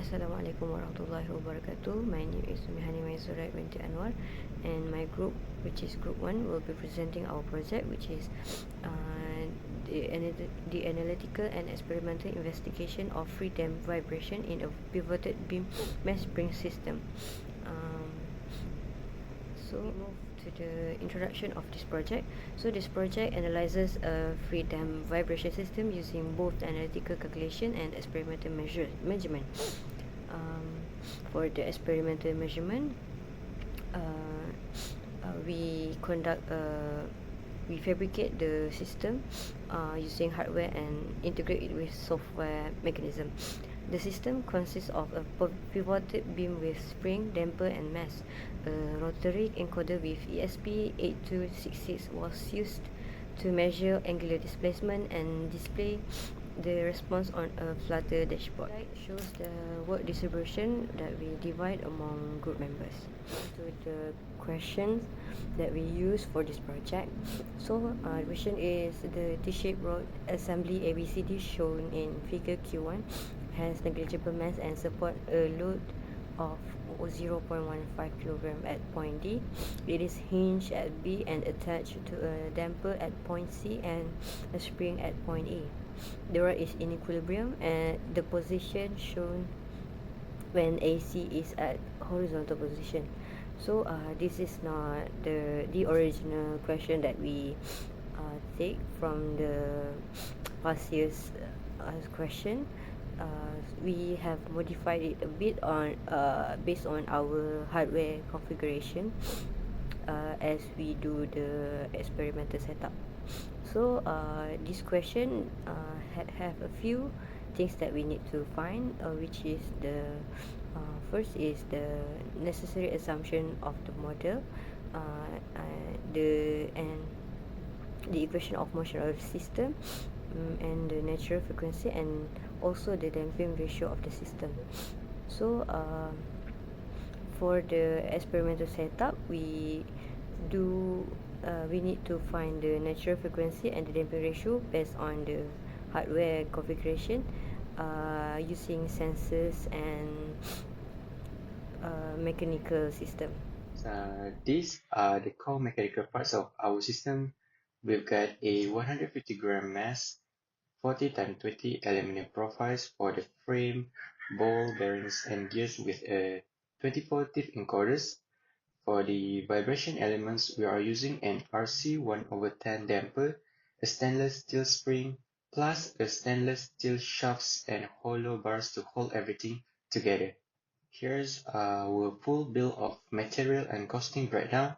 Assalamualaikum warahmatullahi wabarakatuh. My name is HANI MAISURAH binti ANUAR, and my group, which is group 1, will be presenting our project, which is the analytical and experimental investigation of free damp vibration in a pivoted beam mesh spring system. So move to the introduction of this project. So this project analyzes a free damp vibration system using both analytical calculation and experimental measurement. For the experimental measurement, we fabricate the system using hardware and integrate it with software mechanism. The system consists of a pivoted beam with spring, damper and mass. A rotary encoder with ESP8266 was used to measure angular displacement and display the response on a Flutter dashboard. It shows the work distribution that we divide among group members. So the questions that we use for this project. So the question is the T-shaped rod assembly ABCD shown in figure Q1 has negligible mass and support a load of 0.15 kg at point D. It is hinged at B and attached to a damper at point C and a spring at point A. The rod is in equilibrium and the position shown when AC is at horizontal position. So this is not the original question that we take from the past year's question. We have modified it a bit on based on our hardware configuration as we do the experimental setup. So this question have a few things that we need to find, which is the first is the necessary assumption of the model, the equation of motion of the system, and the natural frequency, and also the damping ratio of the system. So for the experimental setup, we need to find the natural frequency and the damping ratio based on the hardware configuration using sensors and mechanical system. These are the core mechanical parts of our system. We've got a 150 gram mass, 40 x 20 aluminum profiles for the frame, ball bearings and gears with a 24 teeth encoders. For the vibration elements, we are using an RC 1/10 damper, a stainless steel spring, plus a stainless steel shafts and hollow bars to hold everything together. Here's our full bill of material and costing breakdown.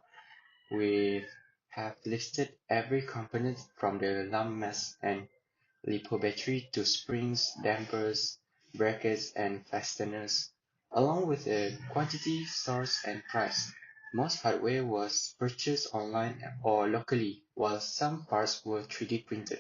We have listed every component from the lump mass and LiPo battery to springs, dampers, brackets and fasteners, along with a quantity, source and price. Most hardware was purchased online or locally, while some parts were 3D printed.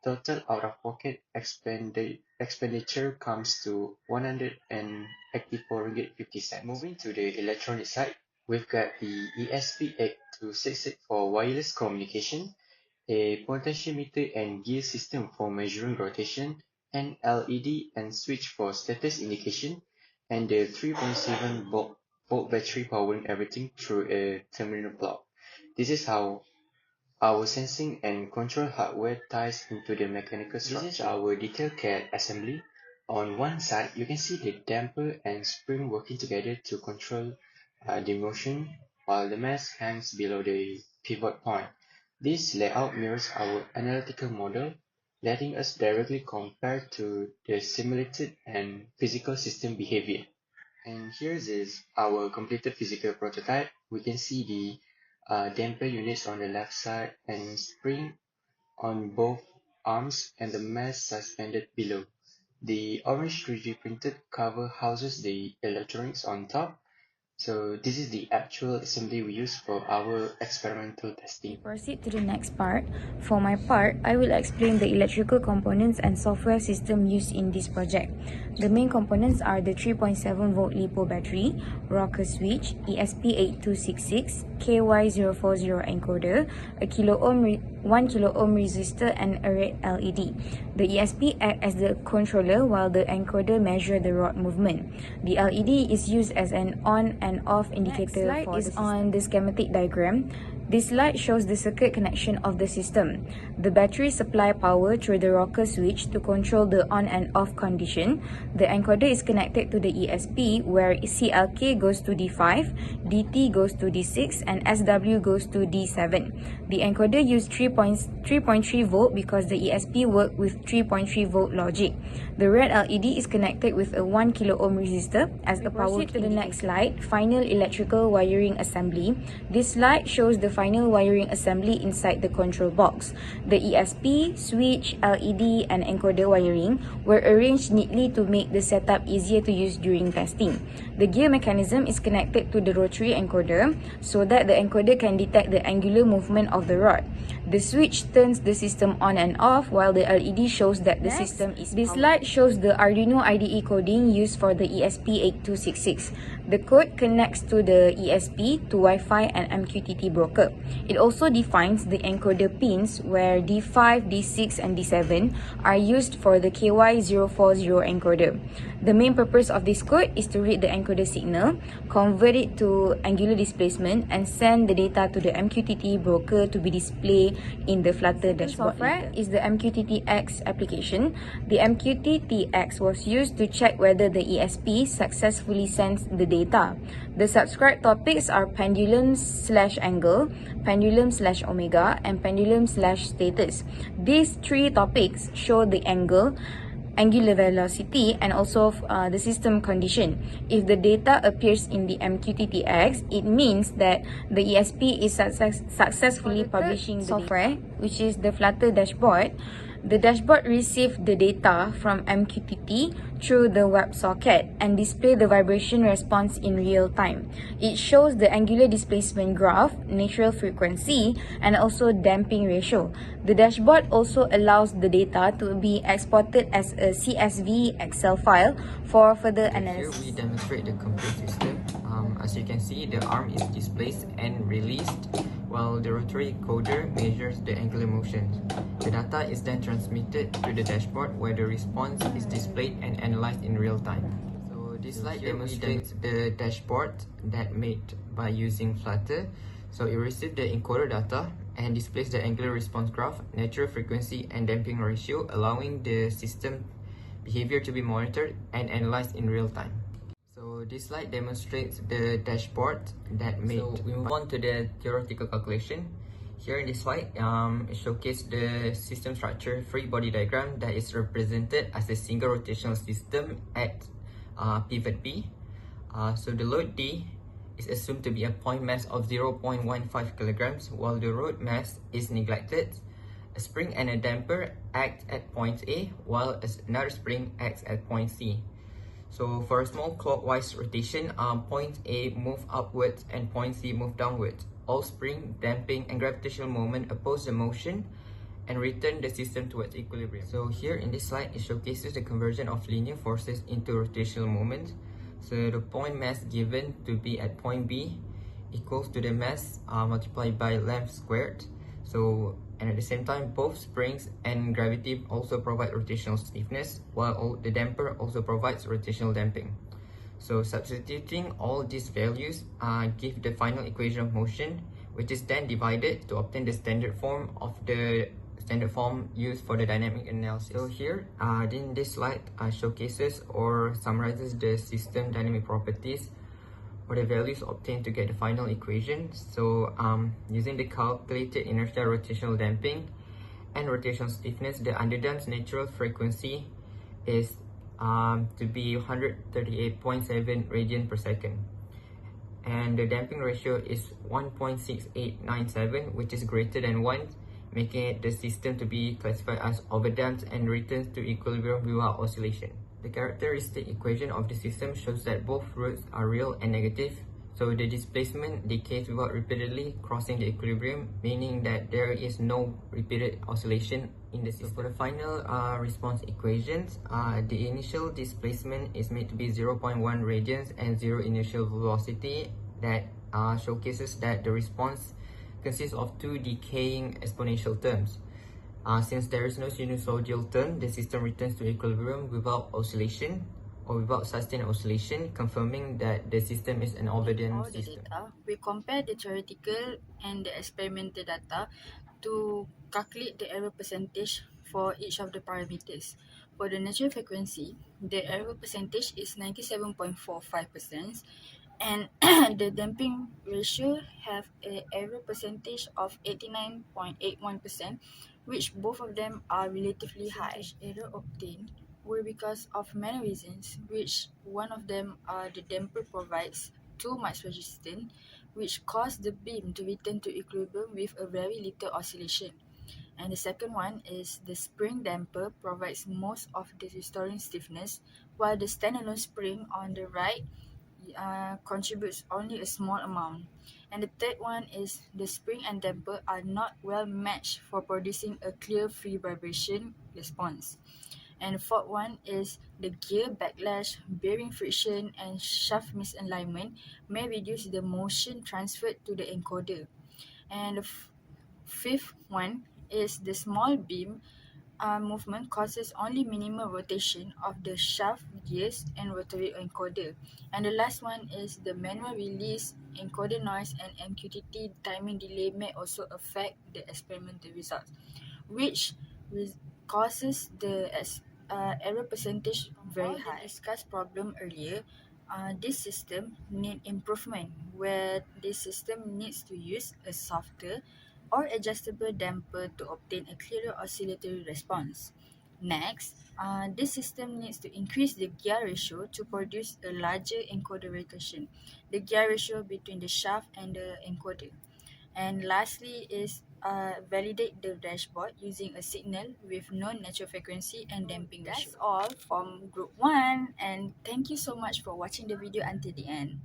Total out-of-pocket expenditure comes to 184 ringgit 50 cents. Moving to the electronic side, we've got the ESP8266 for wireless communication, a potentiometer and gear system for measuring rotation, an LED and switch for status indication, and the 3.7 volt battery powering everything through a terminal block. This is how our sensing and control hardware ties into the mechanical structure. This is our detail CAD assembly. On one side, you can see the damper and spring working together to control the motion, while the mass hangs below the pivot point. This layout mirrors our analytical model, letting us directly compare to the simulated and physical system behavior. And here is our completed physical prototype. We can see the damper units on the left side and spring on both arms and the mass suspended below. The orange 3D printed cover houses the electronics on top. So this is the actual assembly we use for our experimental testing. Proceed to the next part. For my part, I will explain the electrical components and software system used in this project. The main components are the 3.7 volt LiPo battery, rocker switch, ESP8266, KY040 encoder, a kilo ohm 1 kilo ohm resistor and a red LED. The ESP acts as the controller while the encoder measures the rod movement. The LED is used as an on and off indicator. Next slide is on the schematic diagram. This slide shows the circuit connection of the system. The battery supply power through the rocker switch to control the on and off condition. The encoder is connected to the ESP where CLK goes to D5, DT goes to D6 and SW goes to D7. The encoder used 3.3 volt because the ESP works with 3.3 volt logic. The red LED is connected with a 1 kilo ohm resistor as a power. Proceed to the next slide, final electrical wiring assembly. This slide shows the final wiring assembly inside the control box. The ESP, switch, LED and encoder wiring were arranged neatly to make the setup easier to use during testing. The gear mechanism is connected to the rotary encoder so that the encoder can detect the angular movement of the rod. The switch turns the system on and off while the LED shows that the system is powered. This slide shows the Arduino IDE coding used for the ESP8266. The code connects to the ESP to Wi-Fi and MQTT broker. It also defines the encoder pins where D5, D6 and D7 are used for the KY040 encoder. The main purpose of this code is to read the encoder signal, convert it to angular displacement and send the data to the MQTT broker to be displayed in the Flutter dashboard. Software is the MQTT-X application. The MQTT-X was used to check whether the ESP successfully sends the data. The subscribed topics are pendulum/angle, pendulum/omega, and pendulum/status. These three topics show the angular velocity and also the system condition. If the data appears in the MQTT-X, it means that the ESP is successfully publishing the software, which is the Flutter dashboard. The dashboard receives the data from MQTT through the WebSocket and display the vibration response in real time. It shows the angular displacement graph, natural frequency, and also damping ratio. The dashboard also allows the data to be exported as a CSV Excel file for further analysis. Here we demonstrate the complete system. As you can see, the arm is displaced and released, while the rotary encoder measures the angular motion. The data is then transmitted to the dashboard where the response is displayed and analyzed in real time. So this slide demonstrates the dashboard that made by using Flutter. So it receives the encoder data and displays the angular response graph, natural frequency and damping ratio, allowing the system behavior to be monitored and analyzed in real time. So this slide demonstrates the dashboard that made. So we move on to the theoretical calculation. Here in this slide, it showcases the system structure free body diagram that is represented as a single rotational system at pivot B. So the load D is assumed to be a point mass of 0.15 kilograms, while the road mass is neglected. A spring and a damper act at point A, while another spring acts at point C. So for a small clockwise rotation, point A move upwards and point C move downwards. All spring, damping and gravitational moment oppose the motion and return the system towards equilibrium. So here in this slide, it showcases the conversion of linear forces into rotational moments. So the point mass given to be at point B equals to the mass multiplied by length squared. So, and at the same time, both springs and gravity also provide rotational stiffness, while the damper also provides rotational damping. So substituting all these values give the final equation of motion, which is then divided to obtain the standard form used for the dynamic analysis. So here, in this slide, showcases or summarizes the system dynamic properties or the values obtained to get the final equation. So using the calculated inertial rotational damping and rotational stiffness, the underdamped natural frequency is to be 138.7 radian per second, and the damping ratio is 1.6897, which is greater than 1, making it the system to be classified as overdamped and returns to equilibrium without oscillation. The characteristic equation of the system shows that both roots are real and negative, so the displacement decays without repeatedly crossing the equilibrium, meaning that there is no repeated oscillation in the system. So for the final response equations, the initial displacement is made to be 0.1 radians and 0 initial velocity. That showcases that the response consists of two decaying exponential terms. Since there is no sinusoidal term, the system returns to equilibrium without oscillation or without sustained oscillation, confirming that the system is an obedient system. Data, we compare the theoretical and the experimental data to calculate the error percentage for each of the parameters. For the natural frequency, the error percentage is 97.45%, and the damping ratio have a error percentage of 89.81%, which both of them are relatively high. Error obtained were because of many reasons, which one of them are the damper provides too much resistance, which cause the beam to return to equilibrium with a very little oscillation. And the second one is the spring damper provides most of the restoring stiffness, while the standalone spring on the right contributes only a small amount. And the third one is the spring and damper are not well matched for producing a clear free vibration response. And the fourth one is the gear backlash, bearing friction, and shaft misalignment may reduce the motion transferred to the encoder. And the fifth one is the small beam movement causes only minimal rotation of the shaft gears and rotary encoder. And the last one is the manual release, encoder noise, and MQTT timing delay may also affect the experimental results, which causes the error percentage very high. The discussed problem earlier, this system need improvement, where this system needs to use a softer or adjustable damper to obtain a clearer oscillatory response. Next, this system needs to increase the gear ratio to produce a larger encoder recursion, the gear ratio between the shaft and the encoder. And lastly is validate the dashboard using a signal with known natural frequency and damping ratio. That's all from group 1, and thank you so much for watching the video until the end.